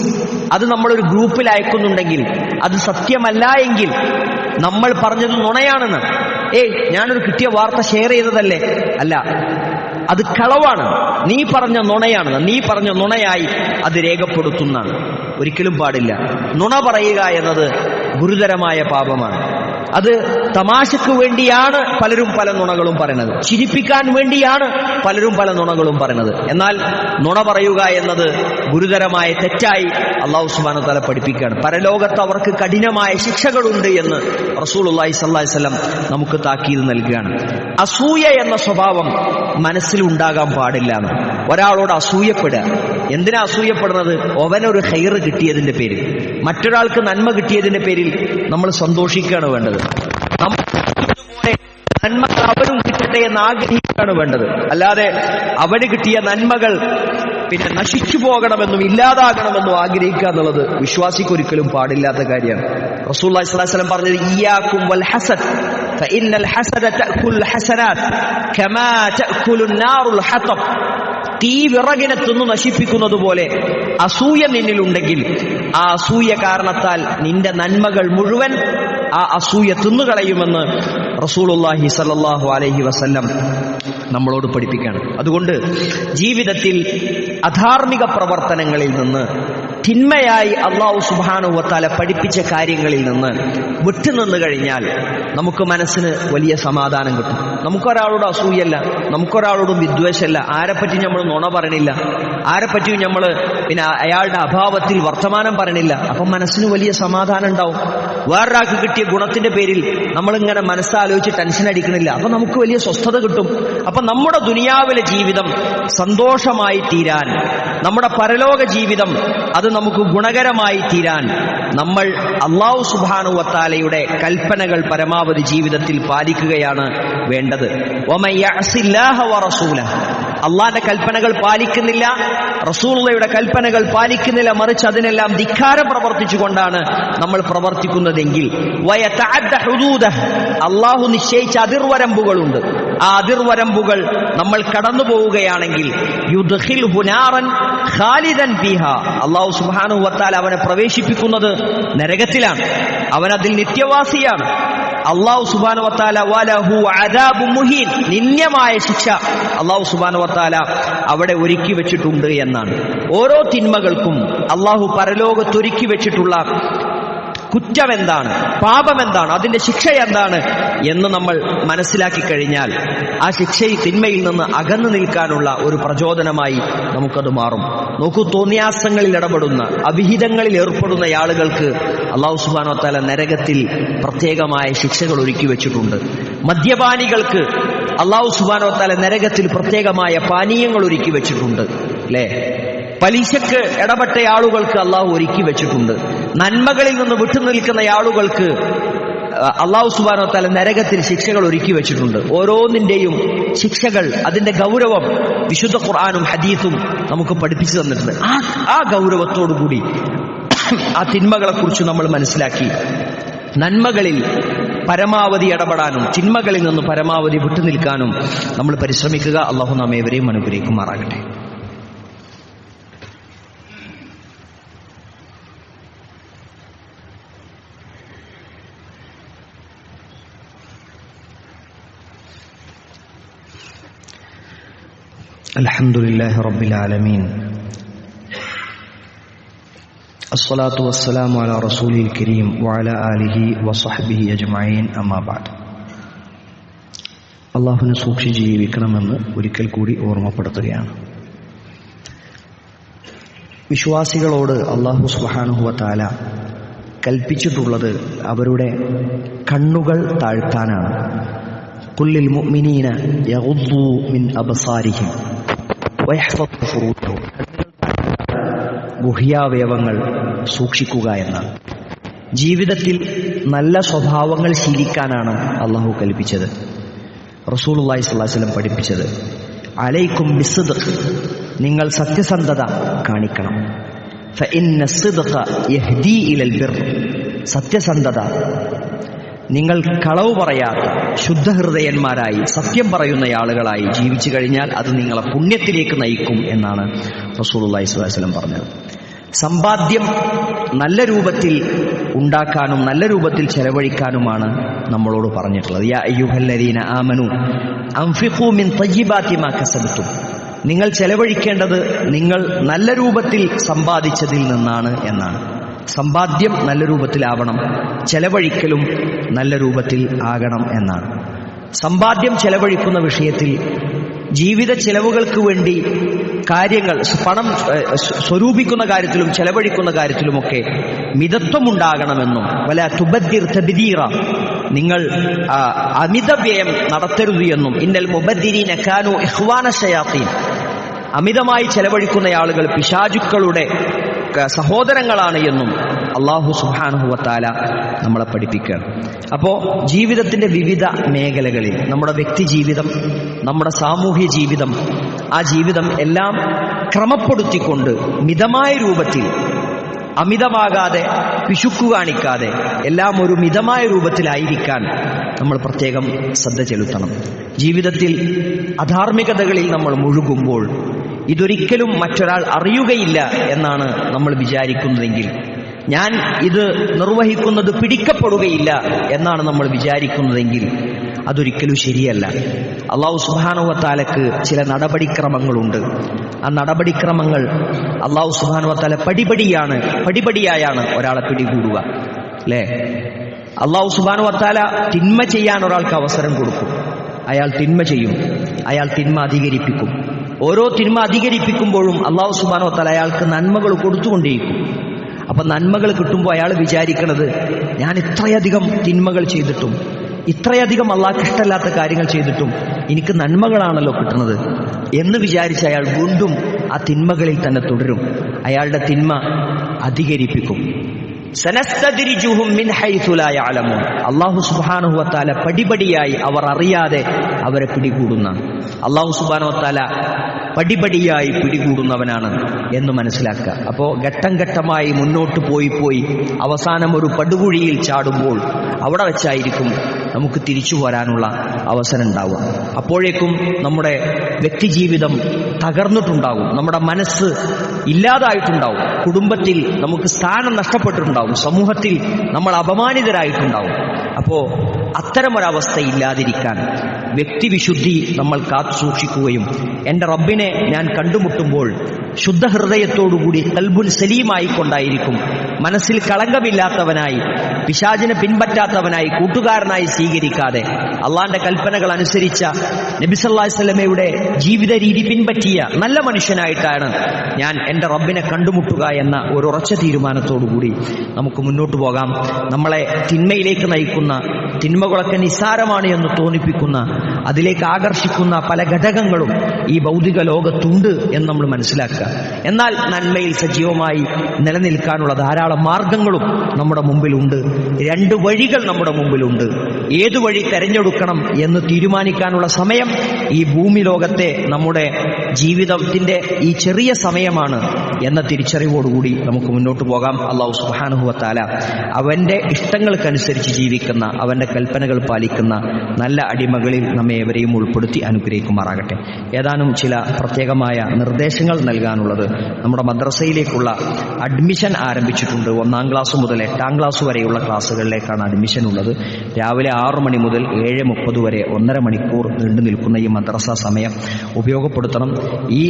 അത് നമ്മളൊരു ഗ്രൂപ്പിൽ അയക്കുന്നുണ്ടെങ്കിൽ അത് സത്യമല്ല എങ്കിൽ നമ്മൾ പറഞ്ഞത് നുണയാണെന്ന്. ഞാനൊരു കിട്ടിയ വാർത്ത ഷെയർ ചെയ്തതല്ലേ? അല്ല, അത് കളവാണ്. നീ പറഞ്ഞ നുണയാണെന്ന്, നീ പറഞ്ഞ നുണയായി അത് രേഖപ്പെടുത്തുന്നതാണ്. ഒരിക്കലും പാടില്ല. നുണ പറയുക എന്നത് ഗുരുതരമായ പാപമാണ്. അത് തമാശക്ക് വേണ്ടിയാണ് പലരും പല നുണകളും പറയുന്നത്, ചിരിപ്പിക്കാൻ വേണ്ടിയാണ് പലരും പല നുണകളും പറയുന്നത്. എന്നാൽ നുണ പറയുക എന്നത് ഗുരുതരമായ തെറ്റായി അല്ലാഹു സുബ്ഹാനഹു വ തആല പഠിപ്പിക്കുകയാണ്. പരലോകത്ത് അവർക്ക് കഠിനമായ ശിക്ഷകളുണ്ട് എന്ന് റസൂലുള്ളാഹി സ്വല്ലല്ലാഹി അലൈഹി വസല്ലം നമുക്ക് താക്കീത് നൽകുകയാണ്. അസൂയ എന്ന സ്വഭാവം മനസ്സിൽ ഉണ്ടാകാൻ പാടില്ല. ഒരാളോട് അസൂയപ്പെടുക. എന്തിനാ അസൂയപ്പെടുന്നത്? അവനൊരു ഖൈർ കിട്ടിയതിന്റെ പേരിൽ, മറ്റൊരാൾക്ക് നന്മ കിട്ടിയതിന്റെ പേരിൽ നമ്മൾ സന്തോഷിക്കുകയാണ് വേണ്ടത്. നന്മകൾ അവനും കിട്ടട്ടെ എന്ന് ആഗ്രഹിക്കുകയാണ് വേണ്ടത്. അല്ലാതെ അവന് കിട്ടിയ നന്മകൾ പിന്നെ നശിച്ചു പോകണമെന്നും ഇല്ലാതാകണമെന്നും ആഗ്രഹിക്കുക എന്നുള്ളത് വിശ്വാസിക്കൊരിക്കലും പാടില്ലാത്ത കാര്യമാണ്. റസൂലുള്ളാഹി സ്വല്ലല്ലാഹി അലൈഹി വസല്ലം പറഞ്ഞത് ഇയ്യാകും വൽ ഹസദ് ഫഇന്നൽ ഹസദ തഅകുൽ ഹസനാത് കമാ തഅകുലുൻ നാറുൽ ഹതബ്. തീ വിറകിനെ തിന്നു നശിപ്പിക്കുന്നത് പോലെ അസൂയ നിന്നിലുണ്ടെങ്കിൽ ആ അസൂയ കാരണത്താൽ നിന്റെ നന്മകൾ മുഴുവൻ ആ അസൂയ തിന്നുകളയുമെന്ന് റസൂലുള്ളാഹി സ്വല്ലല്ലാഹു അലൈഹി വസല്ലം നമ്മളോട് പഠിപ്പിക്കുകയാണ്. അതുകൊണ്ട് ജീവിതത്തിൽ അധാർമിക പ്രവർത്തനങ്ങളിൽ നിന്ന്, തിന്മയായി അല്ലാഹു സുബ്ഹാനഹു വ തആല പഠിപ്പിച്ച കാര്യങ്ങളിൽ നിന്ന് വിട്ടുനിന്ന് കഴിഞ്ഞാൽ നമുക്ക് മനസ്സിന് വലിയ സമാധാനം കിട്ടും. നമുക്കൊരാളോട് അസൂയല്ല, നമുക്കൊരാളോടും വിദ്വേഷമല്ല, ആരെപ്പറ്റി നമ്മൾ നുണ പറയണില്ല, ആരെപ്പറ്റിയും നമ്മൾ പിന്നെ അയാളുടെ അഭാവത്തിൽ വർത്തമാനം പറയണില്ല. അപ്പം മനസ്സിന് വലിയ സമാധാനം ഉണ്ടാവും. വേറൊരാൾക്ക് കിട്ടിയ ഗുണത്തിന്റെ പേരിൽ നമ്മളിങ്ങനെ മനസ്സാലോചിച്ച് ടെൻഷൻ അടിക്കണില്ല. അപ്പൊ നമുക്ക് വലിയ സ്വസ്ഥത കിട്ടും. അപ്പൊ നമ്മുടെ ദുനിയാവിലെ ജീവിതം സന്തോഷമായി തീരാൻ, നമ്മുടെ പരലോക ജീവിതം അത് നമുക്ക് ഗുണകരമായി തീരാൻ നമ്മൾ അല്ലാഹു സുബ്ഹാനഹു വ തആലയുടെ കൽപ്പനകൾ പരമാവധി ജീവിതത്തിൽ പാലിക്കുകയാണ് വേണ്ടത്. വമൻ യഅസില്ലാഹ വ റസൂലഹു, അള്ളാന്റെ കൽപ്പനകൾ പാലിക്കുന്നില്ല, റസൂലുള്ളാഹിയുടെ കൽപ്പനകൾ പാലിക്കുന്നില്ല, മറിച്ച് അതിനെല്ലാം ധിക്കാരം പ്രവർത്തിച്ചുകൊണ്ടാണ് നമ്മൾ പ്രവർത്തിക്കുന്നതെങ്കിൽ വയതഅദ്ദ ഹുദൂദഹു, അള്ളാഹു നിശ്ചയിച്ച അതിർവരമ്പുകളുണ്ട്, ആ അതിർവരമ്പുകൾ നമ്മൾ കടന്നു പോവുകയാണെങ്കിൽ യുദ്ഖിൽഹു നാറൻ ഖാലിദൻ ഫീഹാ, അല്ലാഹു സുബ്ഹാനഹു വ തആല അവനെ പ്രവേശിപ്പിക്കുന്നത് നരകത്തിലാണ്, അവനതിൽ നിത്യവാസിയാണ്. അല്ലാഹു സുബ്ഹാനഹു വ തആല വലഹു അദാബുൻ മുഹീൻ, നിന്ദ്യമായ ശിക്ഷ അല്ലാഹു സുബ്ഹാനഹു വ തആല അവിടെ ഒരുക്കി വെച്ചിട്ടുണ്ട് എന്നാണ്. ഓരോ തിന്മകൾക്കും അല്ലാഹു പരലോകത്ത് ഒരുക്കി വെച്ചിട്ടുള്ള കുറ്റം എന്താണ്, പാപം എന്താണ്, അതിന്റെ ശിക്ഷ എന്താണ് എന്ന് നമ്മൾ മനസ്സിലാക്കി കഴിഞ്ഞാൽ ആ ശിക്ഷയിൽ തിന്മയിൽ നിന്ന് അകന്നു നിൽക്കാനുള്ള ഒരു പ്രചോദനമായി നമുക്കത് മാറും. നോക്കൂ, തോന്നിയാസങ്ങളിൽ ഇടപെടുന്ന, അവിഹിതങ്ങളിൽ ഏർപ്പെടുന്ന ആളുകൾക്ക് അല്ലാഹു സുബ്ഹാനഹു വ തആല നരകത്തിൽ പ്രത്യേകമായ ശിക്ഷകൾ ഒരുക്കി വെച്ചിട്ടുണ്ട്. മദ്യപാനികൾക്ക് അല്ലാഹു സുബ്ഹാനഹു വ തആല നരകത്തിൽ പ്രത്യേകമായ പാനീയങ്ങൾ ഒരുക്കി വെച്ചിട്ടുണ്ട്, അല്ലേ? പലിശക്ക് ഇടപെട്ട ആളുകൾക്ക് അള്ളാഹു ഒരുക്കി വെച്ചിട്ടുണ്ട്. നന്മകളിൽ നിന്ന് വിട്ടുനിൽക്കുന്ന ആളുകൾക്ക് അല്ലാഹു സുബ്ഹാനഹു വ തആല നരകത്തിൽ ശിക്ഷകൾ ഒരുക്കി വെച്ചിട്ടുണ്ട്. ഓരോന്നിന്റെയും ശിക്ഷകൾ, അതിന്റെ ഗൗരവം വിശുദ്ധ ഖുർആനും ഹദീസും നമുക്ക് പഠിപ്പിച്ചു തന്നിട്ടുണ്ട്. ആ ഗൗരവത്തോടുകൂടി ആ തിന്മകളെ കുറിച്ച് നമ്മൾ മനസ്സിലാക്കി നന്മകളിൽ പരമാവധി ഇടപെടാനും തിന്മകളിൽ നിന്ന് പരമാവധി വിട്ടുനിൽക്കാനും നമ്മൾ പരിശ്രമിക്കുക. അള്ളാഹു നാം ഏവരെയും അനുഗ്രഹിക്കുമാറാകട്ടെ. അൽഹംദുലില്ലാഹി റബ്ബിൽ ആലമീൻ, അസ്സലാത്തു വസ്സലാമു അലാ റസൂലിൽ കരീം വഅലാ ആലിഹി വസഹ്ബിഹി അജ്മഈൻ, അമ്മാ ബഅദ്. അല്ലാഹുവിനെ സൂക്ഷിച്ച് ജീവിക്കണമെന്ന് ഒരിക്കൽ കൂടി ഓർമ്മപ്പെടുത്തുകയാണ്. വിശ്വാസികളോട് അല്ലാഹു സുബ്ഹാനഹു വ തആല കൽപ്പിച്ചിട്ടുള്ളത് അവരുടെ കണ്ണുകൾ താഴ്ത്താനാണ്. ഖുല്ലിൽ മുഅ്മിനീന യഗുദ്ദൂ മിൻ അബ്സാരിഹിം വയഹ്ഫദൂ ഫുറൂജഹും, ഗുഹ്യാവയവങ്ങൾ സൂക്ഷിക്കുക എന്നാണ്. ജീവിതത്തിൽ നല്ല സ്വഭാവങ്ങൾ ശീലിക്കാനാണ് അള്ളാഹു കൽപ്പിച്ചത്. റസൂലുള്ളാഹി സ്വല്ലല്ലാഹി അലൈഹി വസല്ലം പഠിപ്പിച്ചത് അലൈക്കും ബിസ്സിദ്ഖ്, നിങ്ങൾ സത്യസന്ധത കാണിക്കണം. ഫഇന്ന സിദ്ഖ യഹ്ദീ ഇലൽ ബിർ, സത്യസന്ധത, നിങ്ങൾ കളവ് പറയാത്ത ശുദ്ധഹൃദയന്മാരായി സത്യം പറയുന്ന ആളുകളായി ജീവിച്ചു കഴിഞ്ഞാൽ അത് നിങ്ങളെ പുണ്യത്തിലേക്ക് നയിക്കും എന്നാണ് റസൂലുള്ളാഹി സ്വല്ലല്ലാഹി അലൈഹി വസല്ലം പറഞ്ഞത്. സമ്പാദ്യം നല്ല രൂപത്തിൽ ഉണ്ടാക്കാനും നല്ല രൂപത്തിൽ ചെലവഴിക്കാനുമാണ് നമ്മളോട് പറഞ്ഞിട്ടുള്ളത്. യാ അയ്യുഹല്ലദീന ആമനു അൻഫിഖൂ മിൻ തയ്യിബാതി മാ കസബ്തും, നിങ്ങൾ ചെലവഴിക്കേണ്ടത് നിങ്ങൾ നല്ല രൂപത്തിൽ സമ്പാദിച്ചതിൽ നിന്നാണ് എന്നാണ്. സമ്പാദ്യം നല്ല രൂപത്തിലാവണം, ചെലവഴിക്കലും നല്ല രൂപത്തിൽ ആകണം എന്നാണ്. സമ്പാദ്യം ചെലവഴിക്കുന്ന വിഷയത്തിൽ ജീവിത ചെലവുകൾക്ക് വേണ്ടി കാര്യങ്ങൾ, പണം സ്വരൂപിക്കുന്ന കാര്യത്തിലും ചെലവഴിക്കുന്ന കാര്യത്തിലുമൊക്കെ മിതത്വമുണ്ടാകണമെന്നും വല തുബദ്ദിർ തബ്ദീറ, നിങ്ങൾ അമിതവ്യയം നടത്തരുത് എന്നും, ഇന്നൽ മുബദ്ദിരീന കാനൂ ഇഖ്വാന ശയാത്തീൻ, അമിതമായി ചെലവഴിക്കുന്ന ആളുകൾ പിശാചുക്കളുടെ സഹോദരങ്ങളാണ് എന്നും അല്ലാഹു സുബ്ഹാനഹു വ തആല നമ്മളെ പഠിപ്പിക്കുകയാണ്. അപ്പോൾ ജീവിതത്തിന്റെ വിവിധ മേഖലകളിൽ നമ്മുടെ വ്യക്തി ജീവിതം, നമ്മുടെ സാമൂഹ്യ ജീവിതം, ആ ജീവിതം എല്ലാം ക്രമപ്പെടുത്തിക്കൊണ്ട് മിതമായ രൂപത്തിൽ, അമിതമാകാതെ പിശുക്കു കാണിക്കാതെ എല്ലാം ഒരു മിതമായ രൂപത്തിലായിരിക്കാൻ നമ്മൾ പ്രത്യേകം ശ്രദ്ധ ചെലുത്തണം. ജീവിതത്തിൽ അധാർമികതകളിൽ നമ്മൾ മുഴുകുമ്പോൾ ഇതൊരിക്കലും മറ്റൊരാൾ അറിയുകയില്ല എന്നാണ് നമ്മൾ വിചാരിക്കുന്നതെങ്കിൽ, ഞാൻ ഇത് നിർവഹിക്കുന്നത് പിടിക്കപ്പെടുകയില്ല എന്നാണ് നമ്മൾ വിചാരിക്കുന്നതെങ്കിൽ അതൊരിക്കലും ശരിയല്ല. അല്ലാഹു സുബ്ഹാനഹു വ തആലക്ക് ചില നടപടിക്രമങ്ങളുണ്ട്. ആ നടപടിക്രമങ്ങൾ അല്ലാഹു സുബ്ഹാനഹു വ തആല പടിപടിയായാണ് ഒരാളെ പിടികൂടുക, അല്ലേ? അല്ലാഹു സുബ്ഹാനഹു വ തആല തിന്മ ചെയ്യാൻ ഒരാൾക്ക് അവസരം കൊടുക്കും, അയാൾ തിന്മ ചെയ്യും, അയാൾ തിന്മ അധികരിപ്പിക്കും. ഓരോ തിന്മ അധികരിപ്പിക്കുമ്പോഴും അല്ലാഹു സുബ്ഹാനഹു വ തആല അയാൾക്ക് നന്മകൾ കൊടുത്തുകൊണ്ടേയിരിക്കും. അപ്പൊ നന്മകൾ കിട്ടുമ്പോൾ അയാൾ വിചാരിക്കണത്, ഞാൻ ഇത്രയധികം തിന്മകൾ ചെയ്തിട്ടും, ഇത്രയധികം അള്ളാഹ്ക്ക് ഇഷ്ടമല്ലാത്ത കാര്യങ്ങൾ ചെയ്തിട്ടും എനിക്ക് നന്മകളാണല്ലോ കിട്ടുന്നത് എന്ന് വിചാരിച്ച് അയാൾ വീണ്ടും ആ തിന്മകളിൽ തന്നെ തുടരും. അയാളുടെ തിന്മ അധികരിപ്പിക്കും. സനസ്തദ്രിജുഹും മിൻ ഹൈസു ലാ യഅലമൂൻ, അല്ലാഹു സുബ്ഹാനഹു വ തആല പടിപടിയായി അവർ അറിയാതെ അവരെ പിടികൂടുന്നതാണ്. അല്ലാഹു സുബ്ഹാനഹു വ തആല പടിപടിയായി പിടികൂടുന്നവനാണ് എന്ന് മനസ്സിലാക്കുക. അപ്പോൾ ഘട്ടം ഘട്ടമായി മുന്നോട്ട് പോയി അവസാനം ഒരു പടുകുഴിയിൽ ചാടുമ്പോൾ അവിടെ വെച്ചായിരിക്കും നമുക്ക് തിരിച്ചു പോരാനുള്ള അവസരം ഉണ്ടാവുക. അപ്പോഴേക്കും നമ്മുടെ വ്യക്തിജീവിതം തകർന്നിട്ടുണ്ടാകും, നമ്മുടെ മനസ്സ് ഇല്ലാതായിട്ടുണ്ടാവും, കുടുംബത്തിൽ നമുക്ക് സ്ഥാനം നഷ്ടപ്പെട്ടിട്ടുണ്ടാവും, സമൂഹത്തിൽ നമ്മൾ അപമാനിതരായിട്ടുണ്ടാവും. അപ്പോൾ അത്തരമൊരവസ്ഥ ഇല്ലാതിരിക്കാൻ വ്യക്തിവിശുദ്ധി നമ്മൾ കാത്തു സൂക്ഷിക്കുകയും എൻ്റെ റബ്ബിനെ ഞാൻ കണ്ടുമുട്ടുമ്പോൾ ശുദ്ധ ഹൃദയത്തോടുകൂടി ഖൽബുൻ സലീമായി കൊണ്ടായിരിക്കും, മനസ്സിൽ കളങ്കമില്ലാത്തവനായി, പിശാചിനെ പിൻപറ്റാത്തവനായി, കൂട്ടുകാരനായി സ്വീകരിക്കാതെ അള്ളാന്റെ കൽപ്പനകൾ അനുസരിച്ച നബി സല്ലല്ലാഹു അലൈഹി വസല്ലമയുടെ ജീവിത രീതി പിൻപറ്റിയ നല്ല മനുഷ്യനായിട്ടാണ് ഞാൻ എൻ്റെ റബ്ബിനെ കണ്ടുമുട്ടുക എന്ന ഒരു ഉറച്ച തീരുമാനത്തോടുകൂടി നമുക്ക് മുന്നോട്ട് പോകാം. നമ്മളെ തിന്മയിലേക്ക് നയിക്കുന്ന, തിന്മകളൊക്കെ നിസ്സാരമാണ് എന്ന് തോന്നിപ്പിക്കുന്ന, അതിലേക്ക് ആകർഷിക്കുന്ന പല ഘടകങ്ങളും ഈ ഭൗതിക ലോകത്തുണ്ട് എന്ന് നമ്മൾ മനസ്സിലാക്കുക. എന്നാൽ നന്മയിൽ സജീവമായി നിലനിൽക്കാനുള്ള ധാരാളം മാർഗങ്ങളും നമ്മുടെ മുമ്പിലുണ്ട്. രണ്ട് വഴികൾ നമ്മുടെ മുമ്പിലുണ്ട്. ഏതു വഴി തെരഞ്ഞെടുക്കണം എന്ന് തീരുമാനിക്കാനുള്ള സമയം ഈ ഭൂമി ലോകത്തെ നമ്മുടെ ജീവിതത്തിന്റെ ഈ ചെറിയ സമയമാണ് എന്ന തിരിച്ചറിവോടുകൂടി നമുക്ക് മുന്നോട്ട് പോകാം. അല്ലാഹു സുബ്ഹാനഹു വ തആല അവന്റെ ഇഷ്ടങ്ങൾക്കനുസരിച്ച് ജീവിക്കുന്ന, അവന്റെ കൽപ്പനകൾ പാലിക്കുന്ന നല്ല അടിമകളിൽ നമ്മെ ഏവരെയും ഉൾപ്പെടുത്തി അനുഗ്രഹിക്കുമാറാകട്ടെ. ഏതാനും ചില പ്രത്യേകമായ നിർദ്ദേശങ്ങൾ നൽകാനുള്ളത്, നമ്മുടെ മദ്രസയിലേക്കുള്ള അഡ്മിഷൻ ആരംഭിച്ചിട്ടുണ്ട്. 1ാം ക്ലാസ് മുതൽ 8ാം ക്ലാസ് വരെയുള്ള ക്ലാസ്സുകളിലേക്കാണ് അഡ്മിഷൻ ഉള്ളത്. രാവിലെ 6 മണി മുതൽ 7:30 വരെ 1.5 മണിക്കൂർ നീണ്ടു നിൽക്കുന്ന ഈ മദ്രസ സമയം ഉപയോഗപ്പെടുത്തണം. ഈ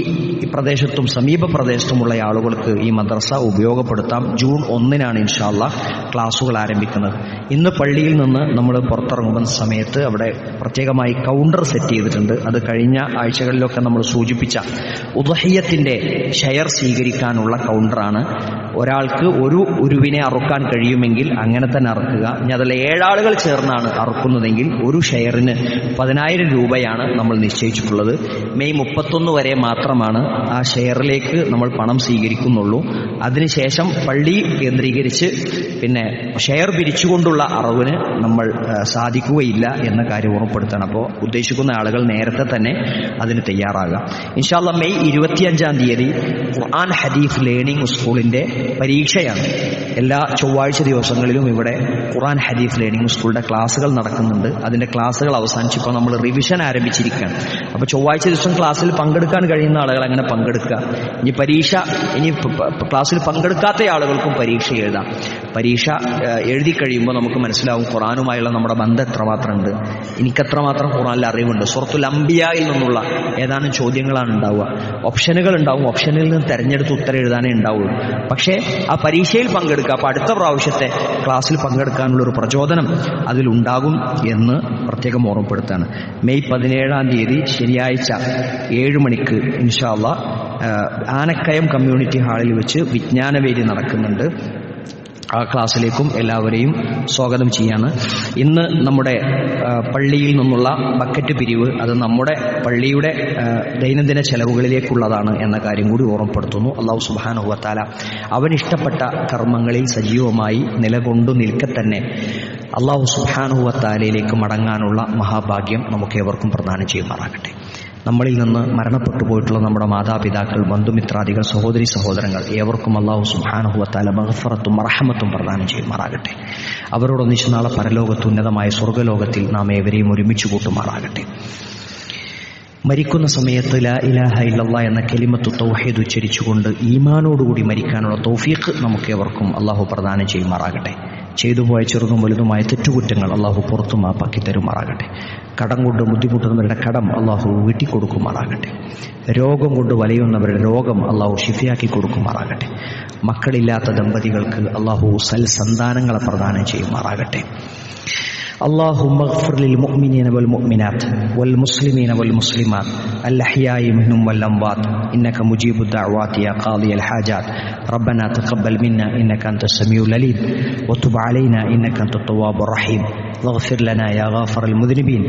പ്രദേശത്തും സമീപ പ്രദേശത്തുമുള്ള ആളുകൾക്ക് ഈ മദ്രസ ഉപയോഗപ്പെടുത്താം. ജൂൺ 1-നാണ് ഇൻഷാ അല്ലാഹ് ക്ലാസ്സുകൾ ആരംഭിക്കുന്നത്. ഇന്ന് പള്ളിയിൽ നിന്ന് നമ്മൾ പുറത്തിറങ്ങുന്ന സമയത്ത് അവിടെ പ്രത്യേകമായി കൗണ്ടർ സെറ്റ് ചെയ്തിട്ടുണ്ട്. അത് കഴിഞ്ഞ ആഴ്ചകളിലൊക്കെ നമ്മൾ സൂചിപ്പിച്ച ഉദ്ഹിയ്യത്തിന്റെ ഷെയർ സ്വീകരിക്കാനുള്ള കൗണ്ടറാണ്. ഒരാൾക്ക് ഒരു ഉരുവിനെ അറുക്കാൻ കഴിയുമെങ്കിൽ അങ്ങനെ തന്നെ അറുക്കുക. ഇനി അതിൽ 7 ആളുകൾ ചേർന്നാണ് അറുക്കുന്നതെങ്കിൽ ഒരു ഷെയറിന് 10,000 രൂപയാണ് നമ്മൾ നിശ്ചയിച്ചിട്ടുള്ളത്. മെയ് 31 വരെ മാത്രമാണ് ആ ഷെയറിലേക്ക് നമ്മൾ പണം സ്വീകരിക്കുന്നുള്ളൂ. അതിനുശേഷം പള്ളി കേന്ദ്രീകരിച്ച് പിന്നെ ഷെയർ പിരിച്ചുകൊണ്ടുള്ള അറവിന് നമ്മൾ സാധിക്കുകയില്ല എന്ന കാര്യം ഉറപ്പെടുത്തണം. അപ്പോൾ ഉദ്ദേശിക്കുന്ന ആളുകൾ നേരത്തെ തന്നെ അതിന് തയ്യാറാകാം. ഇൻഷാ അല്ലാഹ് മെയ് 25-ാം തീയതി ഖുർആൻ ഹദീസ് ലേണിംഗ് സ്കൂളിന്റെ പരീക്ഷയാണ്. എല്ലാ ചൊവ്വാഴ്ച ദിവസങ്ങളിലും ഇവിടെ ഖുർആൻ ഹദീസ് ലേണിംഗ് സ്കൂളിന്റെ ക്ലാസ്സുകൾ നടക്കുന്നുണ്ട്. അതിന്റെ ക്ലാസ്സുകൾ അവസാനിച്ചപ്പോൾ നമ്മൾ റിവിഷൻ ആരംഭിച്ചിരിക്കുകയാണ്. അപ്പോൾ ചൊവ്വാഴ്ച ദിവസം ക്ലാസ്സിൽ പങ്കെടുക്കാൻ കഴിയുന്ന ആളുകൾ അങ്ങനെ പങ്കെടുക്കുക. ഇനി ക്ലാസ്സിൽ പങ്കെടുക്കാത്ത ആളുകൾക്കും പരീക്ഷ എഴുതാം. പരീക്ഷ എഴുതി കഴിയുമ്പോൾ നമുക്ക് മനസ്സിലാവും ഖുർആനുമായുള്ള നമ്മുടെ ബന്ധം എത്രമാത്രം ഉണ്ട്, എനിക്കെത്രമാത്രം ഖുർആനിൽ അറിവുണ്ട്. സൂറത്തുൽ അംബിയായിൽ നിന്നുള്ള ഏതാനും ചോദ്യങ്ങളാണ് ഉണ്ടാവുക. ഓപ്ഷനുകൾ ഉണ്ടാവും. ഓപ്ഷനിൽ നിന്ന് തിരഞ്ഞെടുത്ത് ഉത്തരം എഴുതാനേ ഉണ്ടാവുള്ളൂ. പക്ഷേ ആ പരീക്ഷയിൽ പങ്കെടുക്കുക, അപ്പോൾ അടുത്ത പ്രാവശ്യത്തെ ക്ലാസ്സിൽ പങ്കെടുക്കാനുള്ളൊരു പ്രചോദനം അതിലുണ്ടാകും എന്ന് പ്രത്യേകം ഓർമ്മപ്പെടുത്താണ്. മെയ് 17 ശനിയാഴ്ച 7 മണിക്ക് ഇൻഷാ അല്ലാഹ് ആനക്കയം കമ്മ്യൂണിറ്റി ഹാളിൽ വെച്ച് വിജ്ഞാനവേദി നടക്കുന്നുണ്ട്. ആ ക്ലാസ്സിലേക്കും എല്ലാവരെയും സ്വാഗതം ചെയ്യാണ്. ഇന്ന് നമ്മുടെ പള്ളിയിൽ നിന്നുള്ള ബക്കറ്റ് പിരിവ് അത് നമ്മുടെ പള്ളിയുടെ ദൈനംദിന ചെലവുകളിലേക്കുള്ളതാണ് എന്ന കാര്യം കൂടി ഓർമ്മപ്പെടുത്തുന്നു. അല്ലാഹു സുബ്ഹാനഹു വ തആല അവനിഷ്ടപ്പെട്ട കർമ്മങ്ങളിൽ സജീവമായി നിലകൊണ്ടു നിൽക്കെ തന്നെ അല്ലാഹു സുബ്ഹാനഹു വ തആലയിലേക്ക് മടങ്ങാനുള്ള മഹാഭാഗ്യം നമുക്കേവർക്കും പ്രദാനം ചെയ്യുമാറാകട്ടെ. നമ്മളിൽ നിന്ന് മരണപ്പെട്ടു പോയിട്ടുള്ള നമ്മുടെ മാതാപിതാക്കൾ, ബന്ധുമിത്രാദികൾ, സഹോദരി സഹോദരങ്ങൾ ഏവർക്കും അല്ലാഹു സുബ്ഹാനഹു വ തആല മഗ്ഫിറത്തും റഹ്മത്തും പ്രദാനം ചെയ്യുമാറാകട്ടെ. അവരോടൊന്നിച്ച് നാളെ പരലോകത്ത് ഉന്നതമായ സ്വർഗ്ഗലോകത്തിൽ നാം ഏവരെയും ഒരുമിച്ച് കൂട്ടുമാറാകട്ടെ. മരിക്കുന്ന സമയത്ത് ലാ ഇലാഹ ഇല്ലല്ലാഹ് എന്ന കലിമത്തു തൗഹീദ് ഉച്ചരിച്ചുകൊണ്ട് ഈമാനോടുകൂടി മരിക്കാനുള്ള തൗഫീഖ് നമുക്കേവർക്കും അല്ലാഹു പ്രദാനം ചെയ്യുമാറാകട്ടെ. ചെയ്തുപോയ ചെറുതും വലുതുമായ തെറ്റുകുറ്റങ്ങൾ അല്ലാഹു പുറത്തു മാപ്പാക്കി തരുമാറാകട്ടെ. കടം കൊണ്ട് ബുദ്ധിമുട്ടുന്നവരുടെ കടം അല്ലാഹു വീട്ടിക്കൊടുക്കുമാറാകട്ടെ. രോഗം കൊണ്ട് വലയുന്നവരുടെ രോഗം അല്ലാഹു ശിഫയാക്കി കൊടുക്കുമാറാകട്ടെ. മക്കളില്ലാത്ത ദമ്പതികൾക്ക് അല്ലാഹു സൽസന്താനങ്ങളെ പ്രദാനം ചെയ്യുമാറാകട്ടെ. اللهم اغفر للمؤمنين والمؤمنات والمسلمين والمسلمات الأحياء منهم والأموات إنك مجيب الدعوات يا قاضي الحاجات. ربنا تقبل منا إنك أنت السميع العليم وتب علينا إنك أنت التواب الرحيم واغفر لنا يا غافر المذنبين.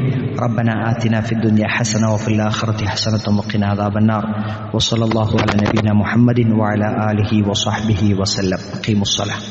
ربنا آتنا في الدنيا حسنة وفي الآخرة حسنة وقنا عذاب النار. وصلى الله على نبينا محمد وعلى آله وصحبه وسلم. أقيموا الصلاة.